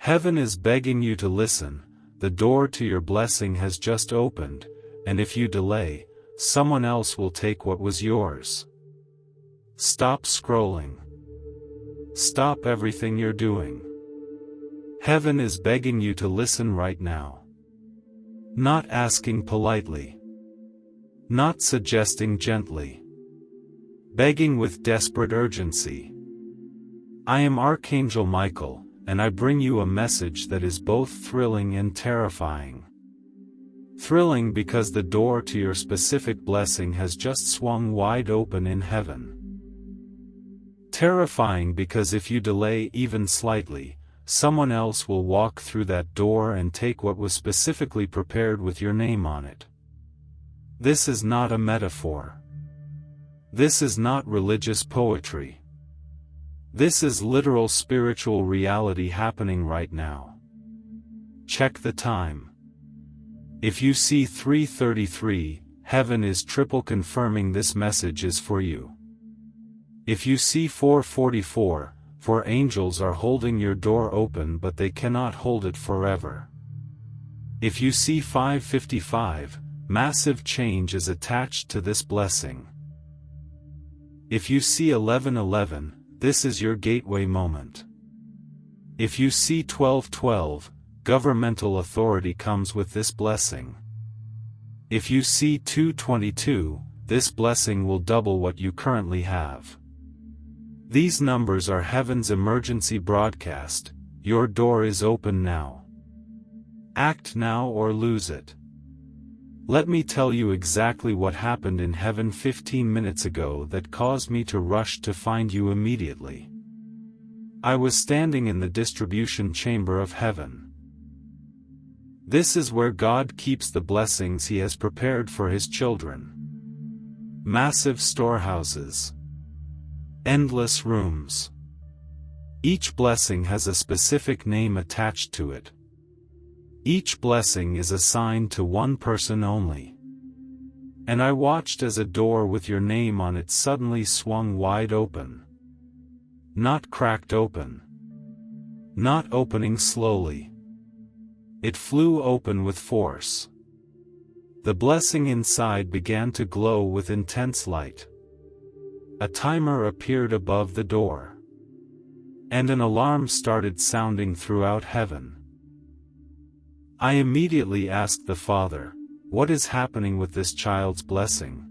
Heaven is begging you to listen. The door to your blessing has just opened, and if you delay, someone else will take what was yours. Stop scrolling. Stop everything you're doing. Heaven is begging you to listen right now. Not asking politely. Not suggesting gently. Begging with desperate urgency. I am Archangel Michael, and I bring you a message that is both thrilling and terrifying. Thrilling because the door to your specific blessing has just swung wide open in heaven. Terrifying because if you delay even slightly, someone else will walk through that door and take what was specifically prepared with your name on it. This is not a metaphor. This is not religious poetry. This is literal spiritual reality happening right now. Check the time. If you see 3:33, heaven is triple confirming this message is for you. If you see 4:44, 4 angels are holding your door open but they cannot hold it forever. If you see 5:55, massive change is attached to this blessing. If you see 11:11, this is your gateway moment. If you see 12:12, governmental authority comes with this blessing. If you see 2:22, this blessing will double what you currently have. These numbers are heaven's emergency broadcast. Your door is open now. Act now or lose it. Let me tell you exactly what happened in heaven 15 minutes ago that caused me to rush to find you immediately. I was standing in the distribution chamber of heaven. This is where God keeps the blessings He has prepared for His children. Massive storehouses. Endless rooms. Each blessing has a specific name attached to it. Each blessing is assigned to one person only. And I watched as a door with your name on it suddenly swung wide open. Not cracked open. Not opening slowly. It flew open with force. The blessing inside began to glow with intense light. A timer appeared above the door. And an alarm started sounding throughout heaven. I immediately asked the Father, "What is happening with this child's blessing?"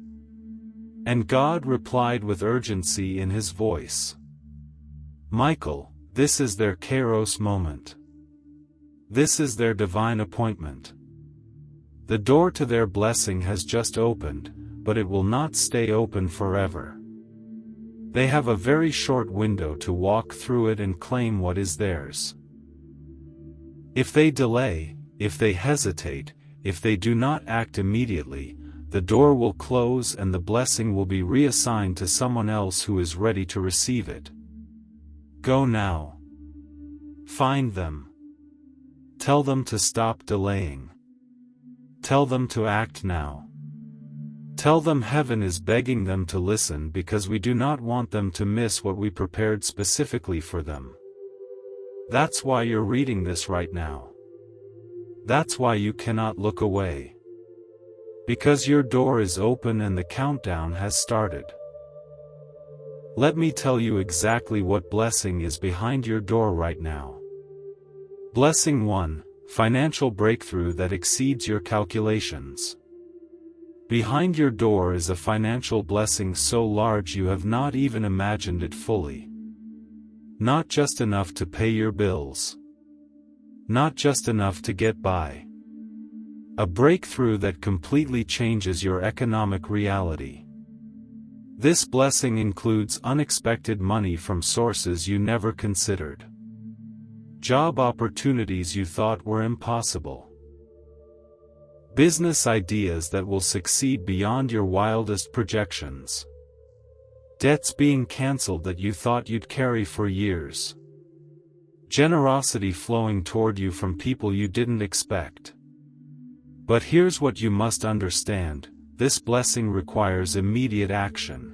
And God replied with urgency in His voice. "Michael, this is their Kairos moment. This is their divine appointment. The door to their blessing has just opened, but it will not stay open forever. They have a very short window to walk through it and claim what is theirs. If they delay, if they hesitate, if they do not act immediately, the door will close and the blessing will be reassigned to someone else who is ready to receive it. Go now. Find them. Tell them to stop delaying. Tell them to act now. Tell them heaven is begging them to listen because we do not want them to miss what we prepared specifically for them. That's why you're reading this right now. That's why you cannot look away. Because your door is open and the countdown has started. Let me tell you exactly what blessing is behind your door right now. Blessing 1, financial breakthrough that exceeds your calculations. Behind your door is a financial blessing so large you have not even imagined it fully. Not just enough to pay your bills. Not just enough to get by. A breakthrough that completely changes your economic reality. This blessing includes unexpected money from sources you never considered. Job opportunities you thought were impossible. Business ideas that will succeed beyond your wildest projections. Debts being canceled that you thought you'd carry for years. Generosity flowing toward you from people you didn't expect. But here's what you must understand, this blessing requires immediate action.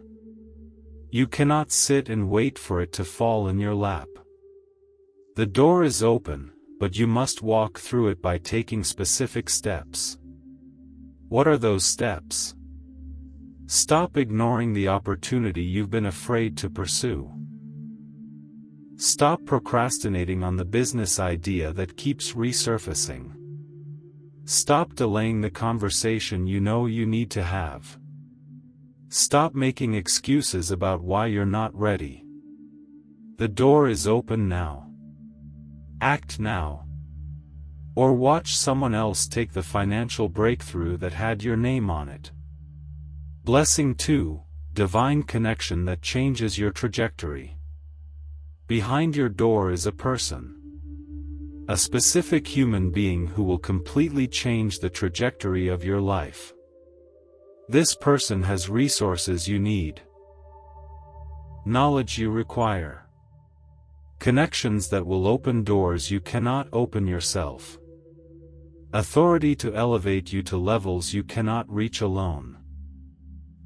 You cannot sit and wait for it to fall in your lap. The door is open, but you must walk through it by taking specific steps. What are those steps? Stop ignoring the opportunity you've been afraid to pursue. Stop procrastinating on the business idea that keeps resurfacing. Stop delaying the conversation you know you need to have. Stop making excuses about why you're not ready. The door is open now. Act now. Or watch someone else take the financial breakthrough that had your name on it. Blessing 2, divine connection that changes your trajectory. Behind your door is a person. A specific human being who will completely change the trajectory of your life. This person has resources you need. Knowledge you require. Connections that will open doors you cannot open yourself. Authority to elevate you to levels you cannot reach alone.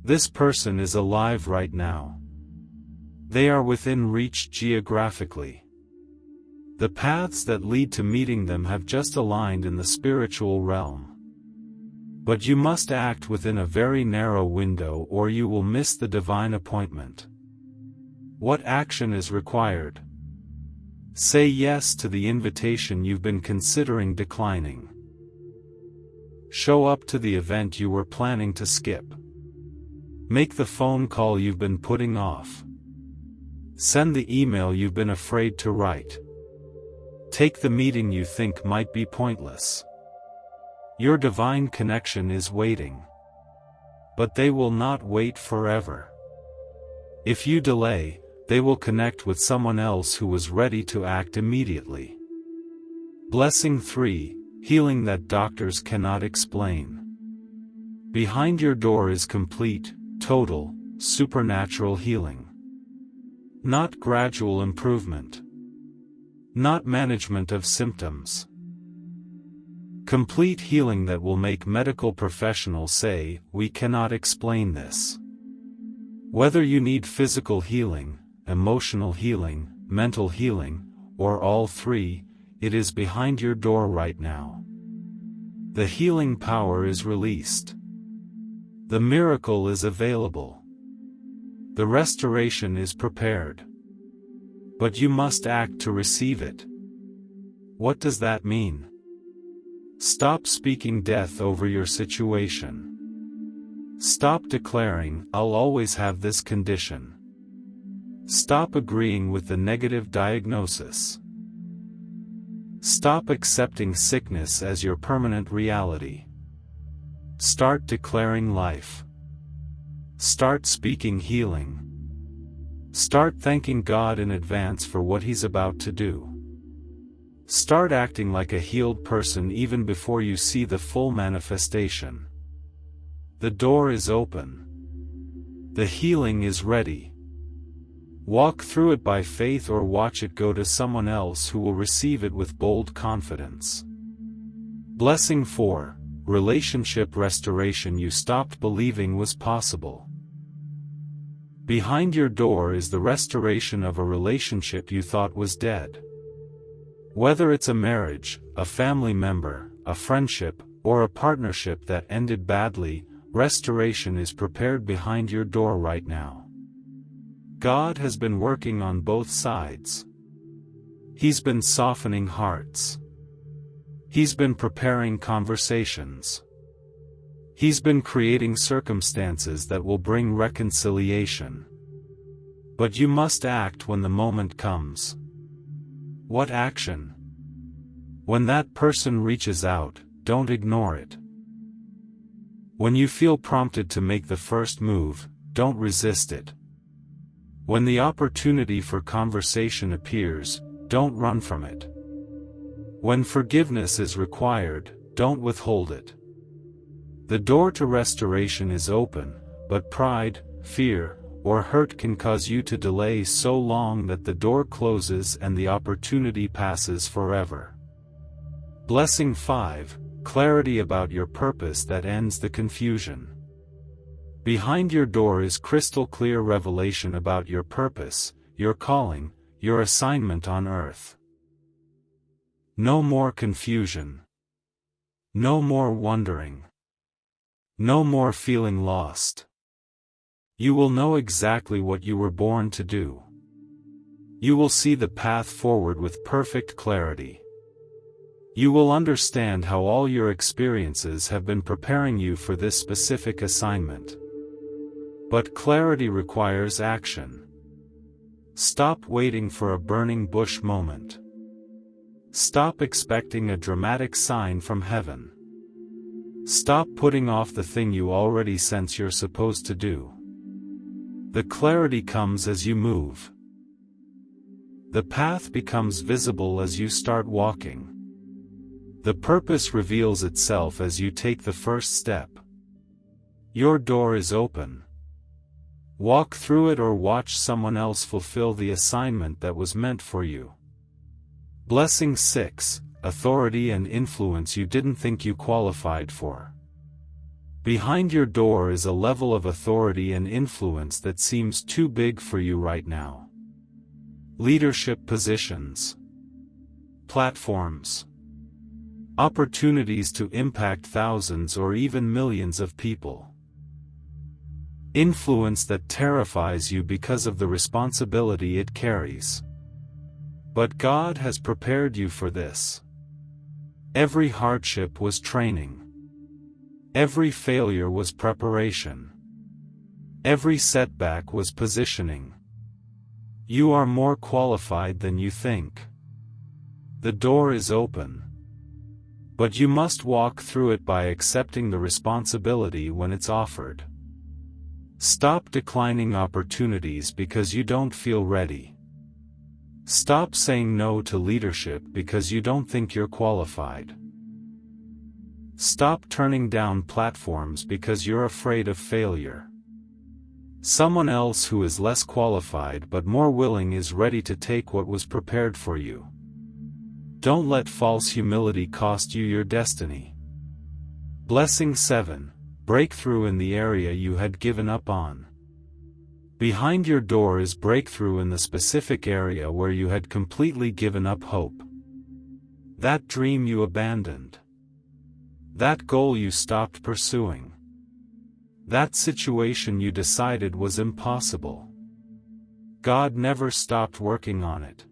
This person is alive right now. They are within reach geographically. The paths that lead to meeting them have just aligned in the spiritual realm. But you must act within a very narrow window or you will miss the divine appointment. What action is required? Say yes to the invitation you've been considering declining. Show up to the event you were planning to skip. Make the phone call you've been putting off. Send the email you've been afraid to write. Take the meeting you think might be pointless. Your divine connection is waiting. But they will not wait forever. If you delay, they will connect with someone else who was ready to act immediately. Blessing 3, healing that doctors cannot explain. Behind your door is complete, total, supernatural healing. Not gradual improvement. Not management of symptoms. Complete healing that will make medical professionals say, "We cannot explain this." Whether you need physical healing, emotional healing, mental healing, or all three, it is behind your door right now. The healing power is released. The miracle is available. The restoration is prepared. But you must act to receive it. What does that mean? Stop speaking death over your situation. Stop declaring, "I'll always have this condition." Stop agreeing with the negative diagnosis. Stop accepting sickness as your permanent reality. Start declaring life. Start speaking healing. Start thanking God in advance for what He's about to do. Start acting like a healed person even before you see the full manifestation. The door is open. The healing is ready. Walk through it by faith or watch it go to someone else who will receive it with bold confidence. Blessing 4, relationship restoration you stopped believing was possible. Behind your door is the restoration of a relationship you thought was dead. Whether it's a marriage, a family member, a friendship, or a partnership that ended badly, restoration is prepared behind your door right now. God has been working on both sides. He's been softening hearts. He's been preparing conversations. He's been creating circumstances that will bring reconciliation. But you must act when the moment comes. What action? When that person reaches out, don't ignore it. When you feel prompted to make the first move, don't resist it. When the opportunity for conversation appears, don't run from it. When forgiveness is required, don't withhold it. The door to restoration is open, but pride, fear, or hurt can cause you to delay so long that the door closes and the opportunity passes forever. Blessing 5, clarity about your purpose that ends the confusion. Behind your door is crystal clear revelation about your purpose, your calling, your assignment on earth. No more confusion. No more wondering. No more feeling lost. You will know exactly what you were born to do. You will see the path forward with perfect clarity. You will understand how all your experiences have been preparing you for this specific assignment. But clarity requires action. Stop waiting for a burning bush moment. Stop expecting a dramatic sign from heaven. Stop putting off the thing you already sense you're supposed to do. The clarity comes as you move. The path becomes visible as you start walking. The purpose reveals itself as you take the first step. Your door is open. Walk through it or watch someone else fulfill the assignment that was meant for you. Blessing 6, authority and influence you didn't think you qualified for. Behind your door is a level of authority and influence that seems too big for you right now. Leadership positions. Platforms. Opportunities to impact thousands or even millions of people. Influence that terrifies you because of the responsibility it carries. But God has prepared you for this. Every hardship was training. Every failure was preparation. Every setback was positioning. You are more qualified than you think. The door is open. But you must walk through it by accepting the responsibility when it's offered. Stop declining opportunities because you don't feel ready. Stop saying no to leadership because you don't think you're qualified. Stop turning down platforms because you're afraid of failure. Someone else who is less qualified but more willing is ready to take what was prepared for you. Don't let false humility cost you your destiny. Blessing 7. Breakthrough in the area you had given up on. Behind your door is breakthrough in the specific area where you had completely given up hope. That dream you abandoned. That goal you stopped pursuing. That situation you decided was impossible. God never stopped working on it.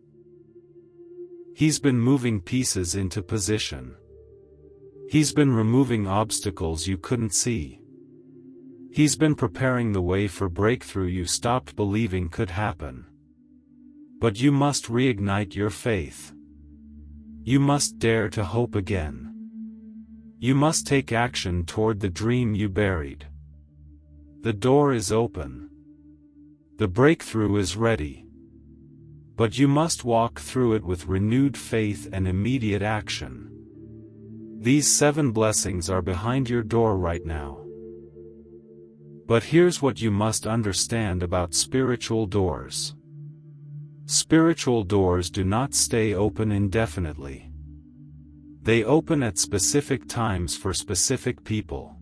He's been moving pieces into position. He's been removing obstacles you couldn't see. He's been preparing the way for breakthrough you stopped believing could happen. But you must reignite your faith. You must dare to hope again. You must take action toward the dream you buried. The door is open. The breakthrough is ready. But you must walk through it with renewed faith and immediate action. These 7 blessings are behind your door right now. But here's what you must understand about spiritual doors. Spiritual doors do not stay open indefinitely. They open at specific times for specific people.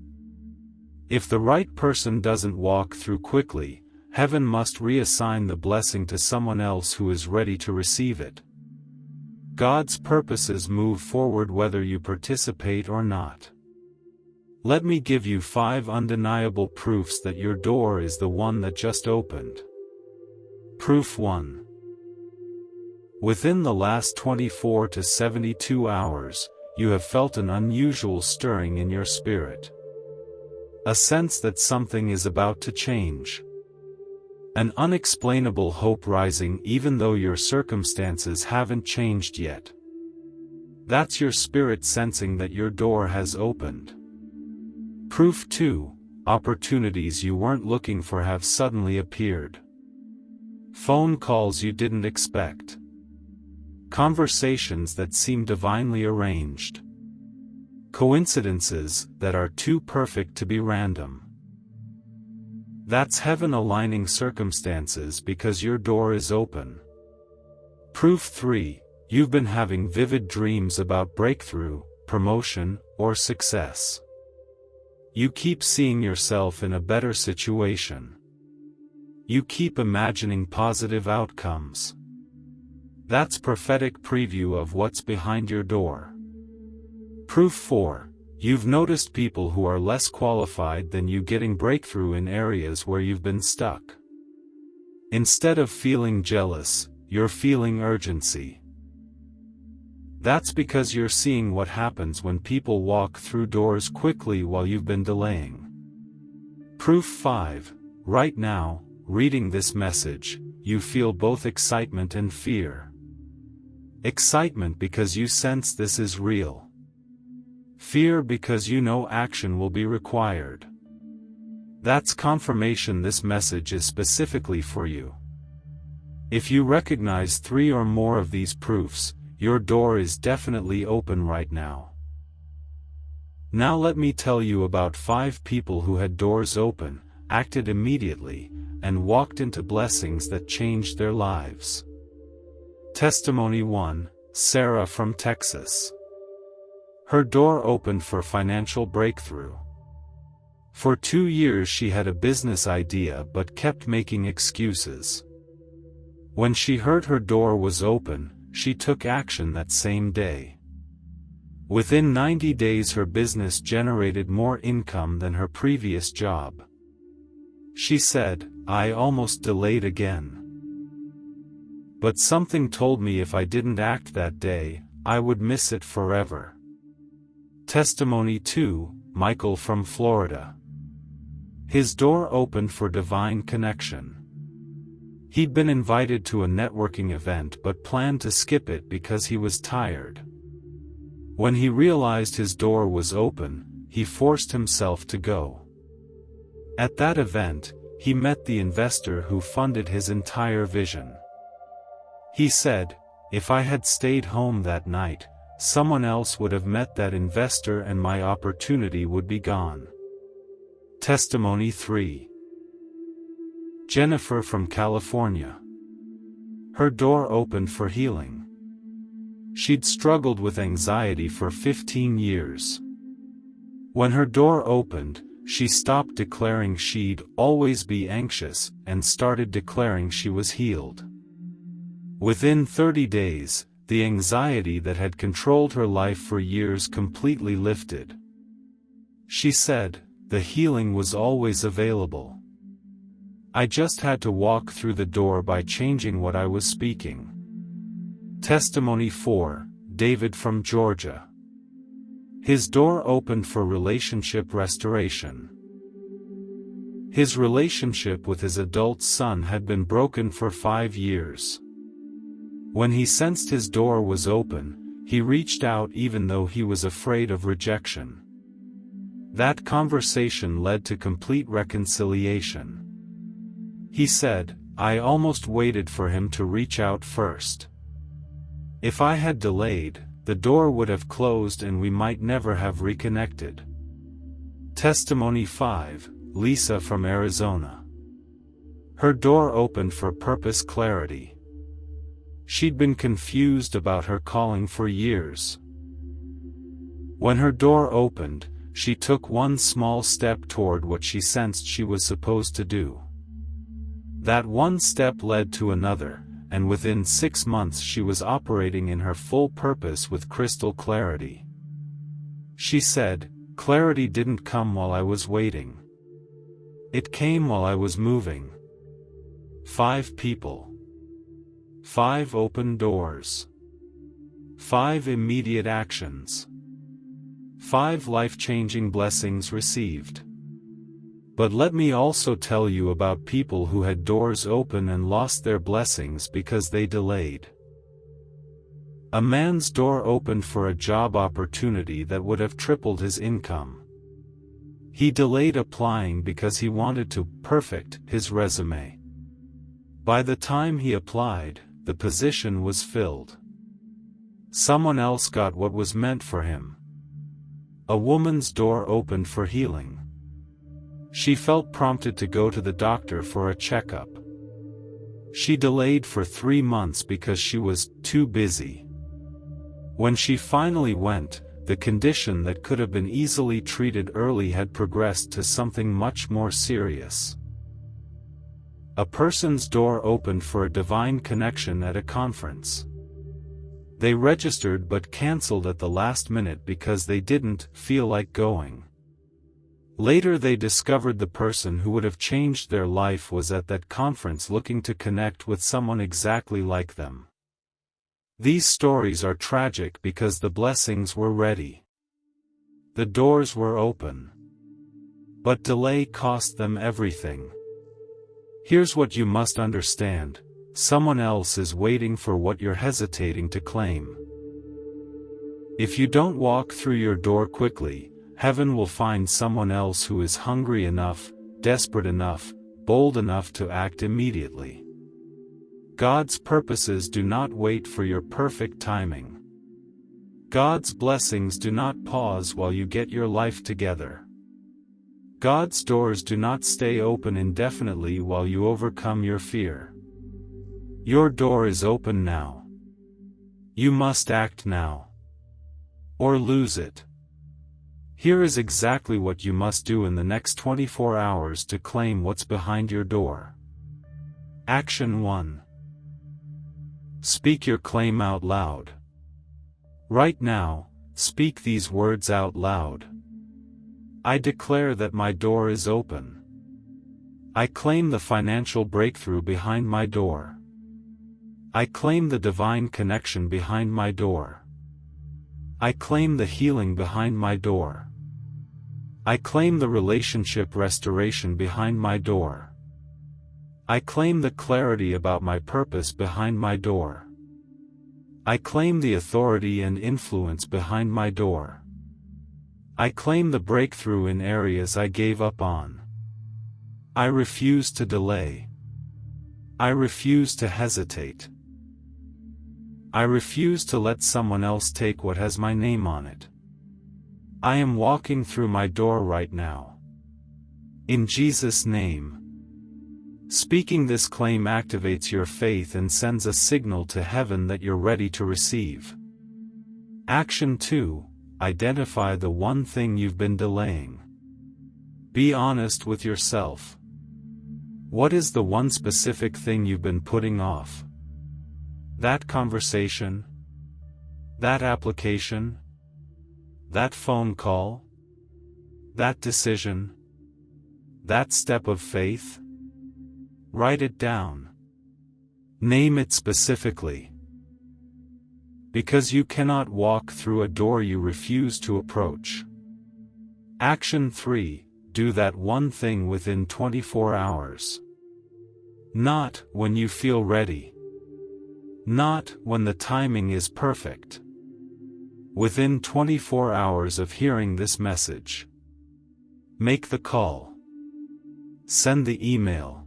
If the right person doesn't walk through quickly, heaven must reassign the blessing to someone else who is ready to receive it. God's purposes move forward whether you participate or not. Let me give you 5 undeniable proofs that your door is the one that just opened. Proof 1. Within the last 24 to 72 hours, you have felt an unusual stirring in your spirit. A sense that something is about to change. An unexplainable hope rising even though your circumstances haven't changed yet. That's your spirit sensing that your door has opened. Proof 2. Opportunities you weren't looking for have suddenly appeared. Phone calls you didn't expect. Conversations that seem divinely arranged. Coincidences that are too perfect to be random. That's heaven aligning circumstances because your door is open. Proof 3. You've been having vivid dreams about breakthrough, promotion, or success. You keep seeing yourself in a better situation. You keep imagining positive outcomes. That's prophetic preview of what's behind your door. Proof 4. You've noticed people who are less qualified than you getting breakthrough in areas where you've been stuck. Instead of feeling jealous, you're feeling urgency. That's because you're seeing what happens when people walk through doors quickly while you've been delaying. Proof 5. Right now, reading this message, you feel both excitement and fear. Excitement because you sense this is real. Fear because you know action will be required. That's confirmation this message is specifically for you. If you recognize 3 or more of these proofs, your door is definitely open right now. Now let me tell you about 5 people who had doors open, acted immediately, and walked into blessings that changed their lives. Testimony 1, Sarah from Texas. Her door opened for financial breakthrough. For 2 years she had a business idea but kept making excuses. When she heard her door was open, she took action that same day. Within 90 days her business generated more income than her previous job. She said, "I almost delayed again. But something told me if I didn't act that day, I would miss it forever." Testimony 2, Michael from Florida. His door opened for divine connection. He'd been invited to a networking event but planned to skip it because he was tired. When he realized his door was open, he forced himself to go. At that event, he met the investor who funded his entire vision. He said, "If I had stayed home that night, someone else would have met that investor and my opportunity would be gone." Testimony 3. Jennifer from California. Her door opened for healing. She'd struggled with anxiety for 15 years. When her door opened, she stopped declaring she'd always be anxious and started declaring she was healed. Within 30 days, the anxiety that had controlled her life for years completely lifted. She said, "The healing was always available. I just had to walk through the door by changing what I was speaking." Testimony 4, David from Georgia. His door opened for relationship restoration. His relationship with his adult son had been broken for 5 years. When he sensed his door was open, he reached out even though he was afraid of rejection. That conversation led to complete reconciliation. He said, "I almost waited for him to reach out first. If I had delayed, the door would have closed and we might never have reconnected." Testimony 5, Lisa from Arizona. Her door opened for purpose clarity. She'd been confused about her calling for years. When her door opened, she took one small step toward what she sensed she was supposed to do. That one step led to another, and within 6 months she was operating in her full purpose with crystal clarity. She said, "Clarity didn't come while I was waiting. It came while I was moving." 5 people. 5 open doors. 5 immediate actions. 5 life-changing blessings received. But let me also tell you about people who had doors open and lost their blessings because they delayed. A man's door opened for a job opportunity that would have tripled his income. He delayed applying because he wanted to perfect his resume. By the time he applied, the position was filled. Someone else got what was meant for him. A woman's door opened for healing. She felt prompted to go to the doctor for a checkup. She delayed for 3 months because she was too busy. When she finally went, the condition that could have been easily treated early had progressed to something much more serious. A person's door opened for a divine connection at a conference. They registered but cancelled at the last minute because they didn't feel like going. Later they discovered the person who would have changed their life was at that conference looking to connect with someone exactly like them. These stories are tragic because the blessings were ready. The doors were open. But delay cost them everything. Here's what you must understand: someone else is waiting for what you're hesitating to claim. If you don't walk through your door quickly, heaven will find someone else who is hungry enough, desperate enough, bold enough to act immediately. God's purposes do not wait for your perfect timing. God's blessings do not pause while you get your life together. God's doors do not stay open indefinitely while you overcome your fear. Your door is open now. You must act now, or lose it. Here is exactly what you must do in the next 24 hours to claim what's behind your door. Action 1. Speak your claim out loud. Right now, speak these words out loud. I declare that my door is open. I claim the financial breakthrough behind my door. I claim the divine connection behind my door. I claim the healing behind my door. I claim the relationship restoration behind my door. I claim the clarity about my purpose behind my door. I claim the authority and influence behind my door. I claim the breakthrough in areas I gave up on. I refuse to delay. I refuse to hesitate. I refuse to let someone else take what has my name on it. I am walking through my door right now. In Jesus' name. Speaking this claim activates your faith and sends a signal to heaven that you're ready to receive. Action 2. Identify the one thing you've been delaying. Be honest with yourself. What is the one specific thing you've been putting off? That conversation? That application? That phone call? That decision? That step of faith? Write it down. Name it specifically. Because you cannot walk through a door you refuse to approach. Action 3. Do that one thing within 24 hours. Not when you feel ready. Not when the timing is perfect. Within 24 hours of hearing this message. Make the call. Send the email.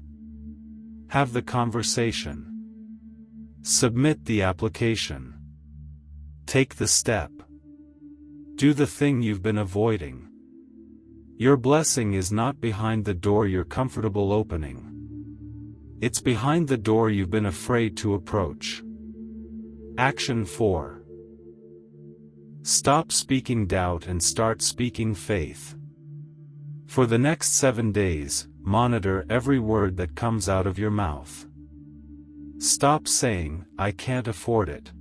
Have the conversation. Submit the application. Take the step. Do the thing you've been avoiding. Your blessing is not behind the door you're comfortable opening. It's behind the door you've been afraid to approach. Action 4. Stop speaking doubt and start speaking faith. For the next 7 days, monitor every word that comes out of your mouth. Stop saying, "I can't afford it."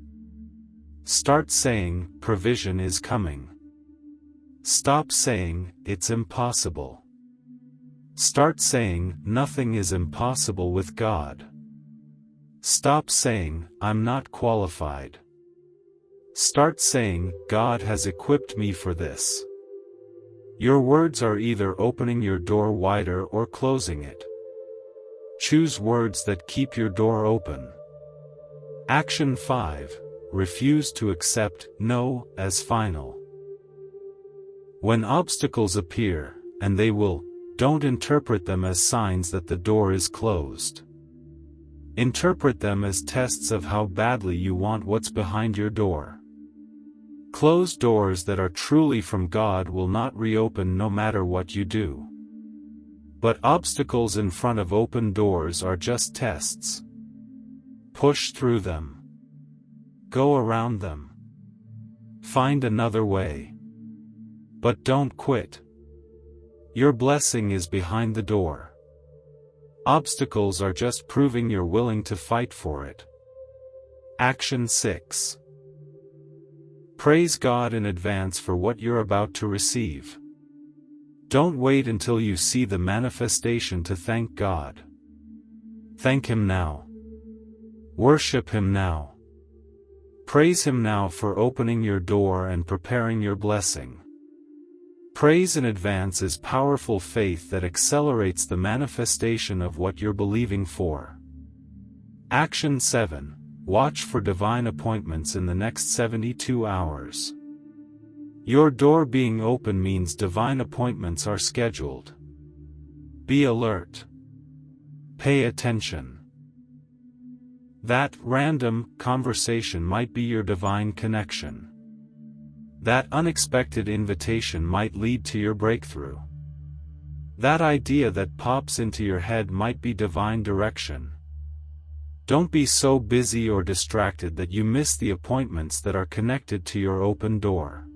Start saying, "Provision is coming." Stop saying, "It's impossible." Start saying, "Nothing is impossible with God." Stop saying, "I'm not qualified." Start saying, "God has equipped me for this." Your words are either opening your door wider or closing it. Choose words that keep your door open. Action 5. Refuse to accept no as final. When obstacles appear, and they will, don't interpret them as signs that the door is closed. Interpret them as tests of how badly you want what's behind your door. Closed doors that are truly from God will not reopen no matter what you do. But obstacles in front of open doors are just tests. Push through them. Go around them. Find another way. But don't quit. Your blessing is behind the door. Obstacles are just proving you're willing to fight for it. Action 6. Praise God in advance for what you're about to receive. Don't wait until you see the manifestation to thank God. Thank Him now. Worship Him now. Praise Him now for opening your door and preparing your blessing. Praise in advance is powerful faith that accelerates the manifestation of what you're believing for. Action 7. Watch for divine appointments in the next 72 hours. Your door being open means divine appointments are scheduled. Be alert. Pay attention. That random conversation might be your divine connection. That unexpected invitation might lead to your breakthrough. That idea that pops into your head might be divine direction. Don't be so busy or distracted that you miss the appointments that are connected to your open door.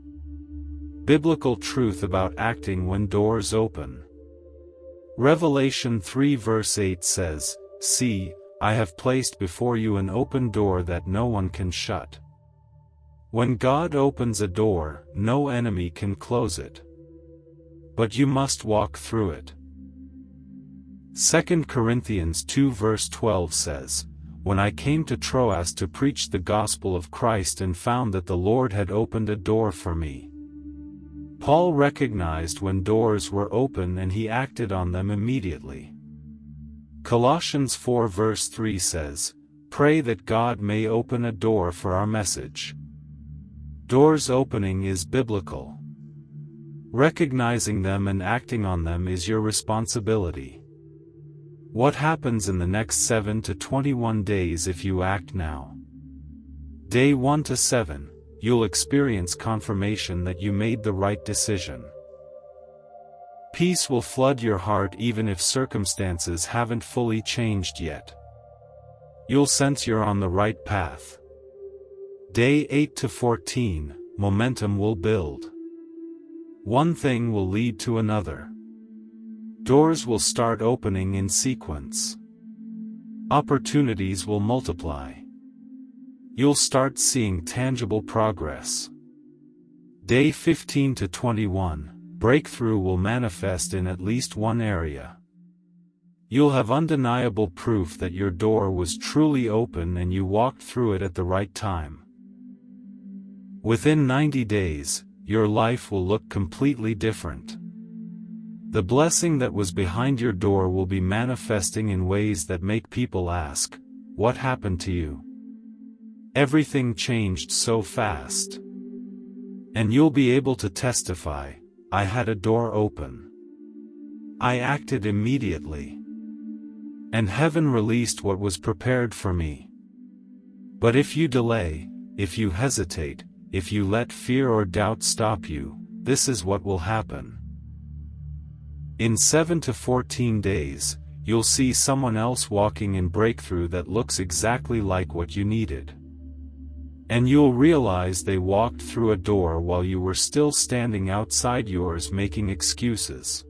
Biblical truth about acting when doors open. Revelation 3 verse 8 says, "See, I have placed before you an open door that no one can shut." When God opens a door, no enemy can close it. But you must walk through it. 2 Corinthians 2 verse 12 says, "When I came to Troas to preach the gospel of Christ and found that the Lord had opened a door for me." Paul recognized when doors were open and he acted on them immediately. Colossians 4 verse 3 says, "Pray that God may open a door for our message." Doors opening is biblical. Recognizing them and acting on them is your responsibility. What happens in the next 7 to 21 days if you act now? Day 1 to 7. You'll experience confirmation that you made the right decision. Peace will flood your heart even if circumstances haven't fully changed yet. You'll sense you're on the right path. Day 8 to 14, momentum will build. One thing will lead to another. Doors will start opening in sequence. Opportunities will multiply. You'll start seeing tangible progress. Day 15 to 21, breakthrough will manifest in at least one area. You'll have undeniable proof that your door was truly open and you walked through it at the right time. Within 90 days, your life will look completely different. The blessing that was behind your door will be manifesting in ways that make people ask, "What happened to you?" Everything changed so fast. And you'll be able to testify, "I had a door open. I acted immediately. And heaven released what was prepared for me." But if you delay, if you hesitate, if you let fear or doubt stop you, this is what will happen. In 7 to 14 days, you'll see someone else walking in breakthrough that looks exactly like what you needed. And you'll realize they walked through a door while you were still standing outside yours making excuses.